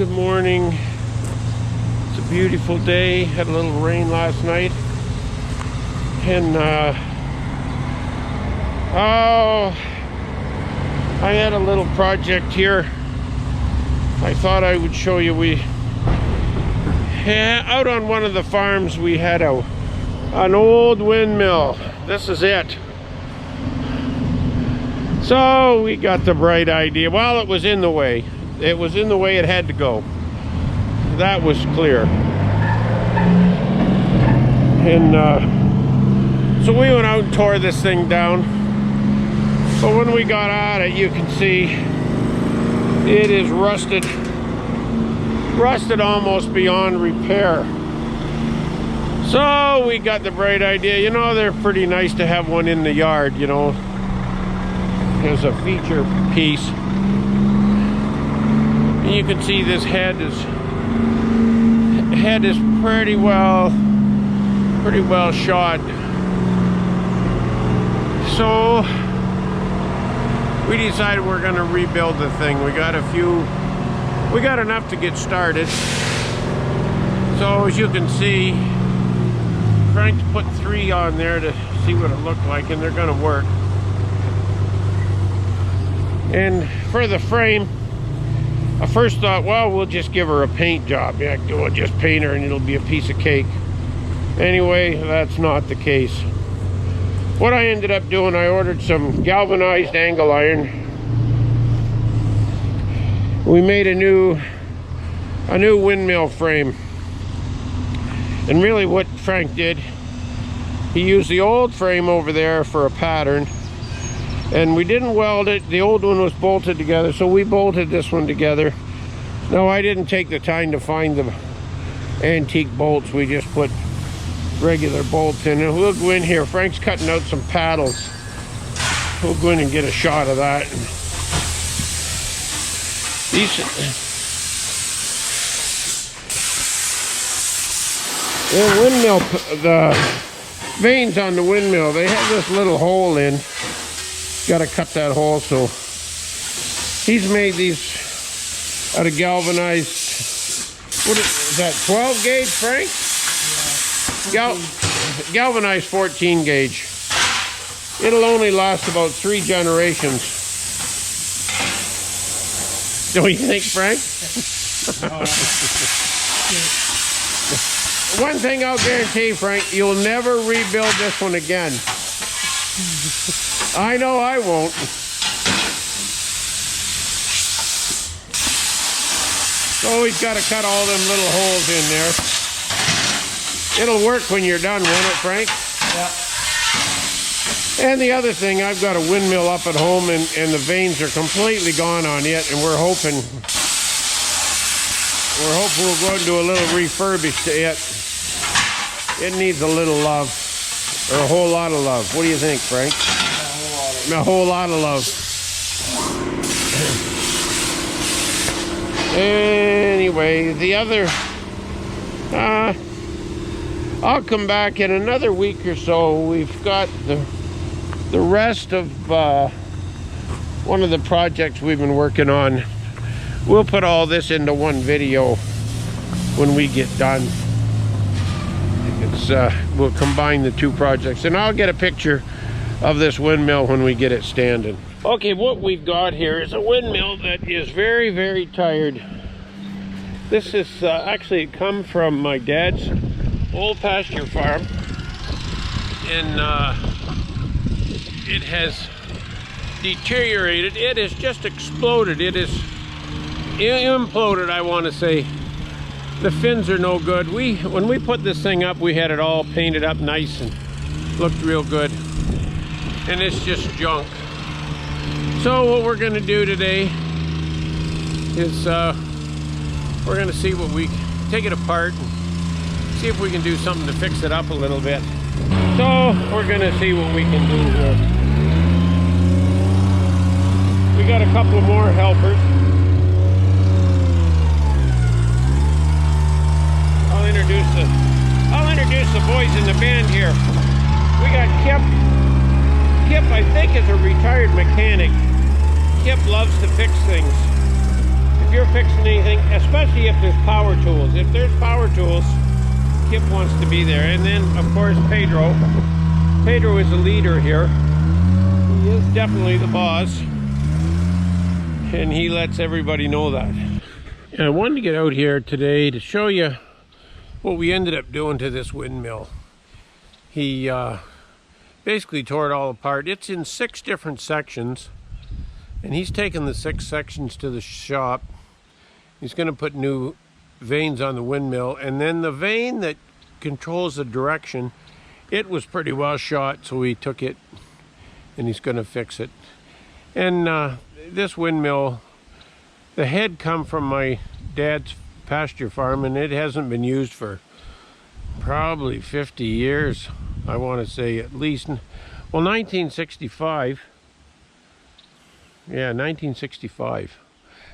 Good morning. It's a beautiful day. Had a little rain last night. And I had a little project here. I thought I would show you. Out on one of the farms we had an old windmill. This is it. So we got the bright idea. Well, it was in the way. It was in the way it had to go. That was clear. And so we went out and tore this thing down. But when we got at it, you can see it is rusted almost beyond repair. So we got the bright idea. You know, they're pretty nice to have one in the yard, you know, as a feature piece. And you can see this head is pretty well shot. So we decided we're going to rebuild the thing. We got enough to get started. So as you can see, Frank's put 3 on there to see what it looked like, and they're going to work. And for the frame, I first thought, well, we'll just give her a paint job. Yeah, we'll just paint her and it'll be a piece of cake. Anyway, that's not the case. What I ended up doing, I ordered some galvanized angle iron. We made a new windmill frame. And really what Frank did, he used the old frame over there for a pattern. And we didn't weld it. The old one was bolted together, so we bolted this one together. No, I didn't take the time to find the antique bolts. We just put regular bolts in. And we'll go in here. Frank's cutting out some paddles. We'll go in and get a shot of that. The windmill, the vanes on the windmill, they have this little hole in. Got to cut that hole. So he's made these out of galvanized, what is that, 12 gauge, Frank? Yeah. Galvanized 14 gauge. It'll only last about 3 generations. Don't you think, Frank? One thing I'll guarantee, Frank, you'll never rebuild this one again. I know I won't. So we've got to cut all them little holes in there. It'll work when you're done, won't it, Frank? Yeah. And the other thing, I've got a windmill up at home, and the vanes are completely gone on it, and we're hoping we'll go and do a little refurbish to it. It needs a little love, or a whole lot of love. What do you think, Frank? A whole lot of love. Anyway, the other, I'll come back in another week or so. We've got the rest of one of the projects we've been working on. We'll put all this into one video when we get done. We'll combine the 2 projects, and I'll get a picture of this windmill when we get it standing. Okay, what we've got here is a windmill that is very, very tired. This is actually come from my dad's old pasture farm, and it has deteriorated. It has just exploded. It is imploded, I want to say. The fins are no good. When we put this thing up, we had it all painted up nice and looked real good. And it's just junk. So what we're going to do today is we're going to see what we take it apart and see if we can do something to fix it up a little bit. So we're going to see what we can do here. We got a couple more helpers. I'll introduce the boys in the band here. We got Kip. Kip, I think, is a retired mechanic. Kip loves to fix things. if you're fixing anything, especially if there's power tools. If there's power tools, Kip wants to be there. And then, of course, Pedro. Pedro is the leader here. He is definitely the boss. And he lets everybody know that. And I wanted to get out here today to show you what we ended up doing to this windmill. He basically tore it all apart. It's in 6 different sections. And he's taken the 6 sections to the shop. He's going to put new vanes on the windmill. And then the vane that controls the direction, it was pretty well shot, so he took it and he's going to fix it. And this windmill, the head come from my dad's pasture farm, and it hasn't been used for probably 50 years. I want to say at least, well, 1965. Yeah, 1965.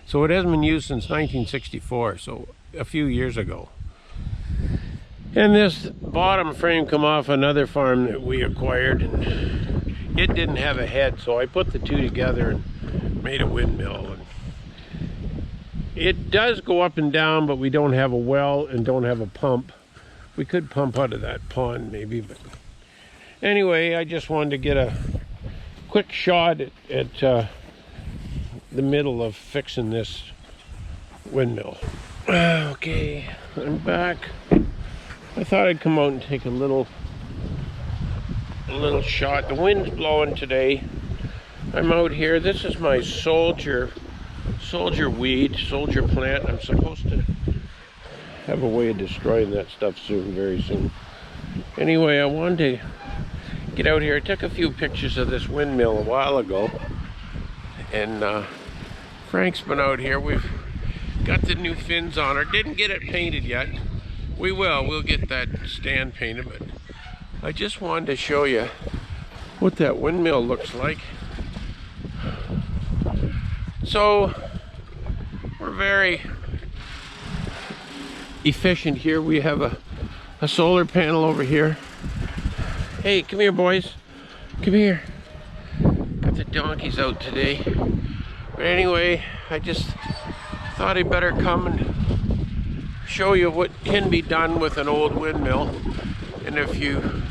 So it hasn't been used since 1964, so a few years ago. And this bottom frame come off another farm that we acquired, and it didn't have a head, so I put the 2 together and made a windmill. And it does go up and down, but we don't have a well and don't have a pump. We could pump out of that pond maybe, but anyway, I just wanted to get a quick shot at the middle of fixing this windmill. Okay, I'm back. I thought I'd come out and take a little shot. The wind's blowing today. I'm out here. This is my soldier plant. I'm supposed to have a way of destroying that stuff soon, very soon. Anyway, I wanted to get out here. I took a few pictures of this windmill a while ago, and Frank's been out here. We've got the new fins on her. Didn't get it painted yet. We will. We'll get that stand painted, but I just wanted to show you what that windmill looks like. So we're very efficient here. We have a solar panel over here. Hey, come here, boys. Come here. Got the donkeys out today. But anyway, I just thought I'd better come and show you what can be done with an old windmill. And if you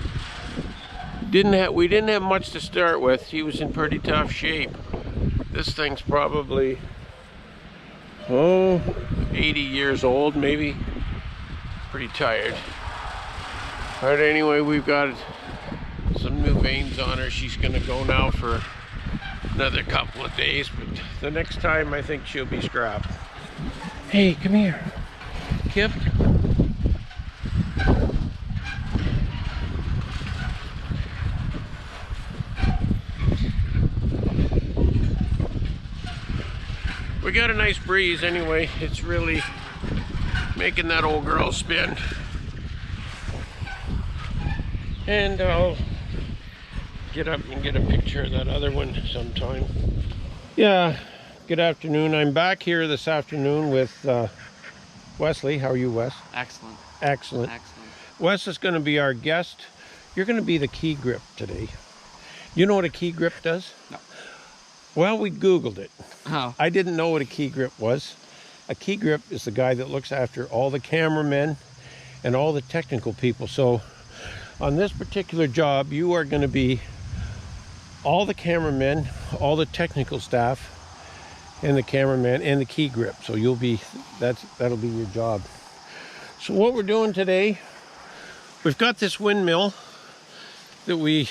we didn't have much to start with. He was in pretty tough shape. This thing's probably 80 years old, maybe. Pretty tired. But anyway, we've got some new vanes on her. She's gonna go now for another couple of days, but the next time I think she'll be scrapped. Hey, come here, Kip. We got a nice breeze anyway. It's really making that old girl spin. And I'll get up and get a picture of that other one sometime. Yeah, good afternoon. I'm back here this afternoon with Wesley. How are you, Wes? Excellent. Excellent. Excellent. Wes is going to be our guest. You're going to be the key grip today. You know what a key grip does? No. Well, we Googled it. Oh. I didn't know what a key grip was. A key grip is the guy that looks after all the cameramen and all the technical people. So on this particular job, you are going to be all the cameramen, all the technical staff, and the cameraman and the key grip. So you'll be, that'll be your job. So what we're doing today, we've got this windmill that we,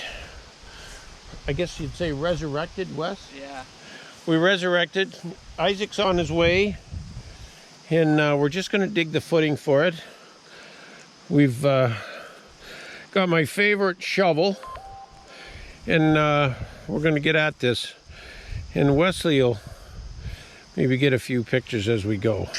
I guess you'd say, resurrected, Wes? Yeah. We resurrected. Isaac's on his way, and we're just going to dig the footing for it. We've got my favorite shovel, and we're going to get at this. And Wesley will maybe get a few pictures as we go.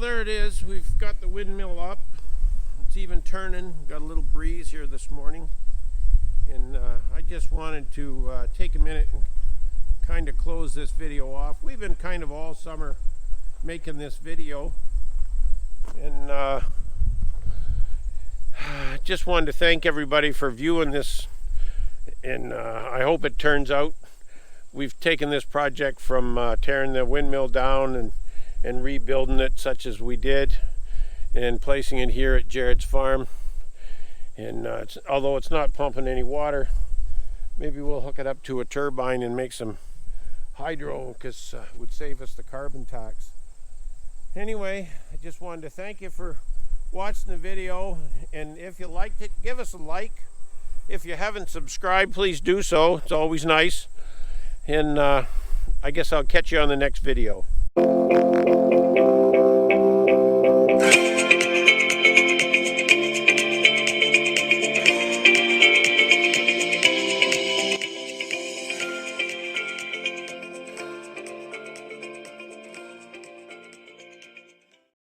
Well, there it is. We've got the windmill up. It's even turning. Got a little breeze here this morning. And I just wanted to take a minute and kind of close this video off. We've been kind of all summer making this video. And just wanted to thank everybody for viewing this. And I hope it turns out. We've taken this project from tearing the windmill down and rebuilding it such as we did and placing it here at Jared's farm. And although it's not pumping any water, maybe we'll hook it up to a turbine and make some hydro, because it would save us the carbon tax. Anyway, I just wanted to thank you for watching the video, and if you liked it, give us a like. If you haven't subscribed, please do so. It's always nice. And I guess I'll catch you on the next video.